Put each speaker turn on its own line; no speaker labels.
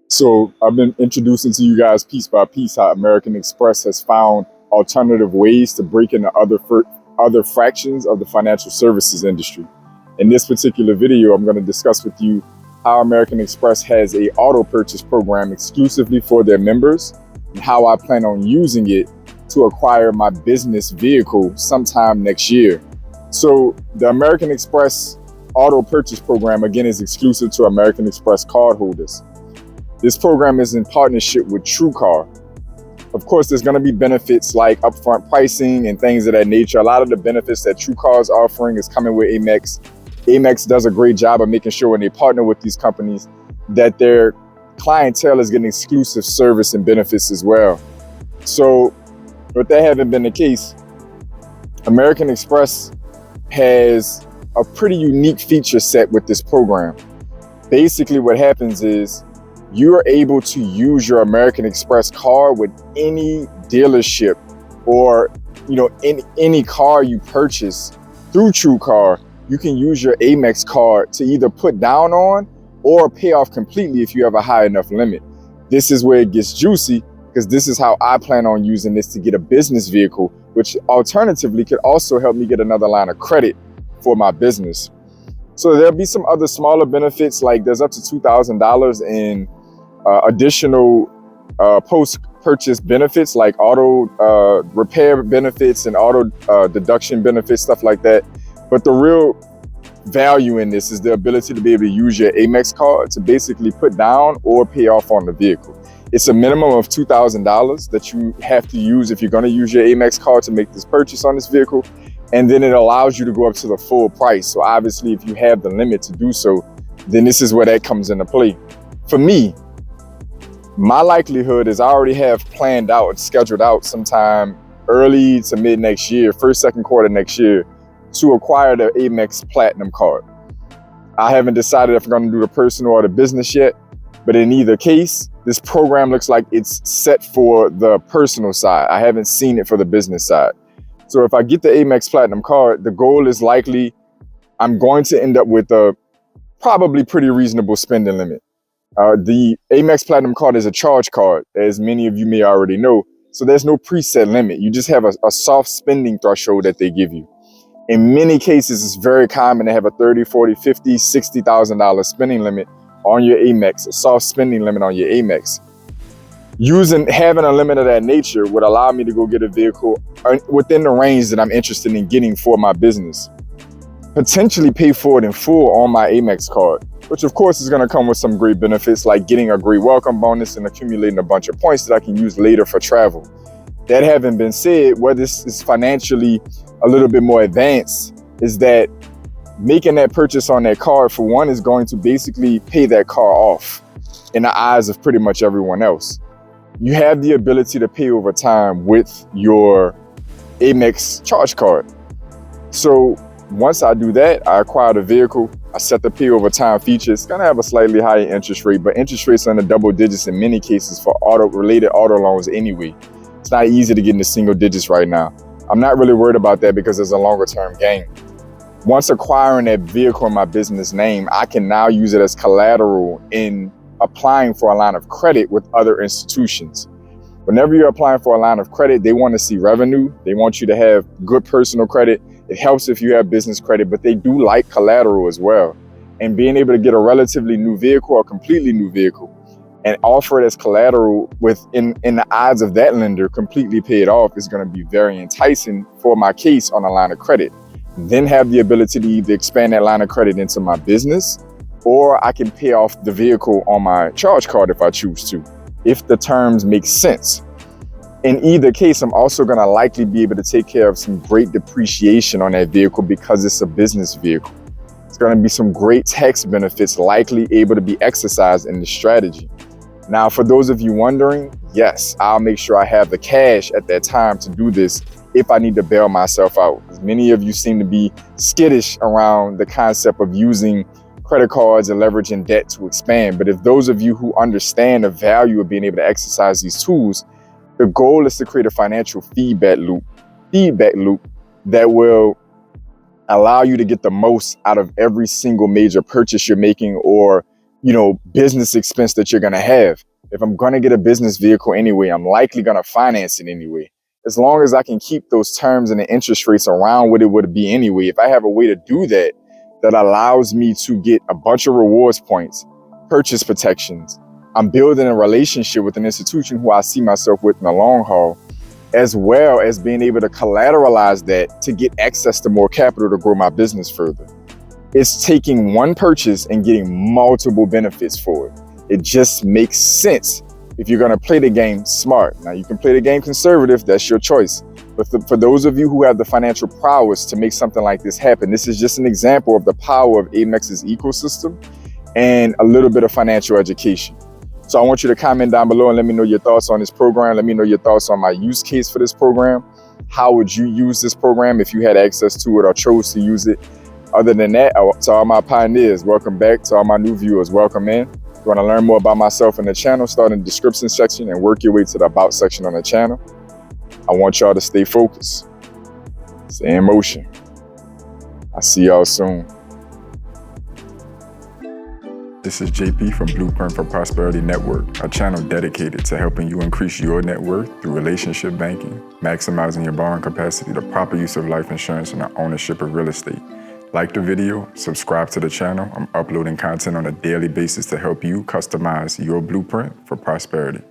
So I've been introducing to you guys piece by piece how American Express has found alternative ways to break into other fractions of the financial services industry. In this particular video, I'm going to discuss with you how American Express has a auto purchase program exclusively for their members and how I plan on using it to acquire my business vehicle sometime next year. So the American Express auto purchase program, again, is exclusive to American Express cardholders. This program is in partnership with TrueCar. Of course, there's going to be benefits like upfront pricing and things of that nature. A lot of the benefits that TrueCar is offering is coming with Amex. Amex does a great job of making sure when they partner with these companies that their clientele is getting exclusive service and benefits as well. So with that having been the case, American Express has a pretty unique feature set with this program. Basically, what happens is you are able to use your American Express card with any dealership or any car you purchase through TrueCar. You can use your Amex card to either put down on or pay off completely if you have a high enough limit. This is where it gets juicy, because this is how I plan on using this to get a business vehicle, which alternatively could also help me get another line of credit for my business. So there'll be some other smaller benefits, like there's up to $2,000 in additional post-purchase benefits like auto repair benefits and auto deduction benefits, stuff like that. But the real value in this is the ability to be able to use your Amex card to basically put down or pay off on the vehicle. It's a minimum of $2,000 that you have to use if you're going to use your Amex card to make this purchase on this vehicle. And then it allows you to go up to the full price. So obviously, if you have the limit to do so, then this is where that comes into play. For me, my likelihood is I already have planned out and scheduled out sometime early to mid next year, first, second quarter next year, to acquire the Amex Platinum card. I haven't decided if I'm going to do the personal or the business yet, but in either case, this program looks like it's set for the personal side. I haven't seen it for the business side. So if I get the Amex Platinum card, the goal is likely I'm going to end up with a probably pretty reasonable spending limit. The Amex Platinum card is a charge card, as many of you may already know. So there's no preset limit. You just have a soft spending threshold that they give you. In many cases, it's very common to have a $30,000, $40,000, $50,000, $60,000 spending limit on your Amex, a soft spending limit on your Amex. Having a limit of that nature would allow me to go get a vehicle within the range that I'm interested in getting for my business. Potentially pay for it in full on my Amex card, which of course is going to come with some great benefits like getting a great welcome bonus and accumulating a bunch of points that I can use later for travel. That having been said, where this is financially a little bit more advanced is that making that purchase on that card, for one, is going to basically pay that car off in the eyes of pretty much everyone else. You have the ability to pay over time with your Amex charge card. So once I do that, I acquire the vehicle, I set the pay over time feature. It's going to have a slightly higher interest rate, but interest rates are in the double digits in many cases for auto-related auto loans anyway. It's not easy to get into single digits right now. I'm not really worried about that because there's a longer term gain. Once acquiring that vehicle in my business name, I can now use it as collateral in applying for a line of credit with other institutions. Whenever you're applying for a line of credit, they want to see revenue. They want you to have good personal credit. It helps if you have business credit, but they do like collateral as well. And being able to get a relatively new vehicle or completely new vehicle and offer it as collateral in the eyes of that lender, completely pay it off, is going to be very enticing for my case on a line of credit. Then have the ability to either expand that line of credit into my business, or I can pay off the vehicle on my charge card if I choose to, if the terms make sense. In either case, I'm also going to likely be able to take care of some great depreciation on that vehicle because it's a business vehicle. It's going to be some great tax benefits likely able to be exercised in the strategy. Now, for those of you wondering, yes, I'll make sure I have the cash at that time to do this if I need to bail myself out. As many of you seem to be skittish around the concept of using credit cards and leveraging debt to expand. But if those of you who understand the value of being able to exercise these tools, the goal is to create a financial feedback loop that will allow you to get the most out of every single major purchase you're making or business expense that you're going to have. If I'm going to get a business vehicle anyway, I'm likely going to finance it anyway. As long as I can keep those terms and the interest rates around what it would be anyway, if I have a way to do that, that allows me to get a bunch of rewards points, purchase protections, I'm building a relationship with an institution who I see myself with in the long haul, as well as being able to collateralize that to get access to more capital to grow my business further. It's taking one purchase and getting multiple benefits for it. It just makes sense if you're going to play the game smart. Now, you can play the game conservative, that's your choice. But for those of you who have the financial prowess to make something like this happen, this is just an example of the power of Amex's ecosystem and a little bit of financial education. So I want you to comment down below and let me know your thoughts on this program. Let me know your thoughts on my use case for this program. How would you use this program if you had access to it or chose to use it? Other than that, to all my pioneers, welcome back. To all my new viewers, welcome in. If you want to learn more about myself and the channel, start in the description section and work your way to the About section on the channel. I want y'all to stay focused, stay in motion. I'll see y'all soon. This is JP from Blueprint for Prosperity Network, a channel dedicated to helping you increase your net worth through relationship banking, maximizing your borrowing capacity, the proper use of life insurance, and the ownership of real estate. Like the video, subscribe to the channel. I'm uploading content on a daily basis to help you customize your blueprint for prosperity.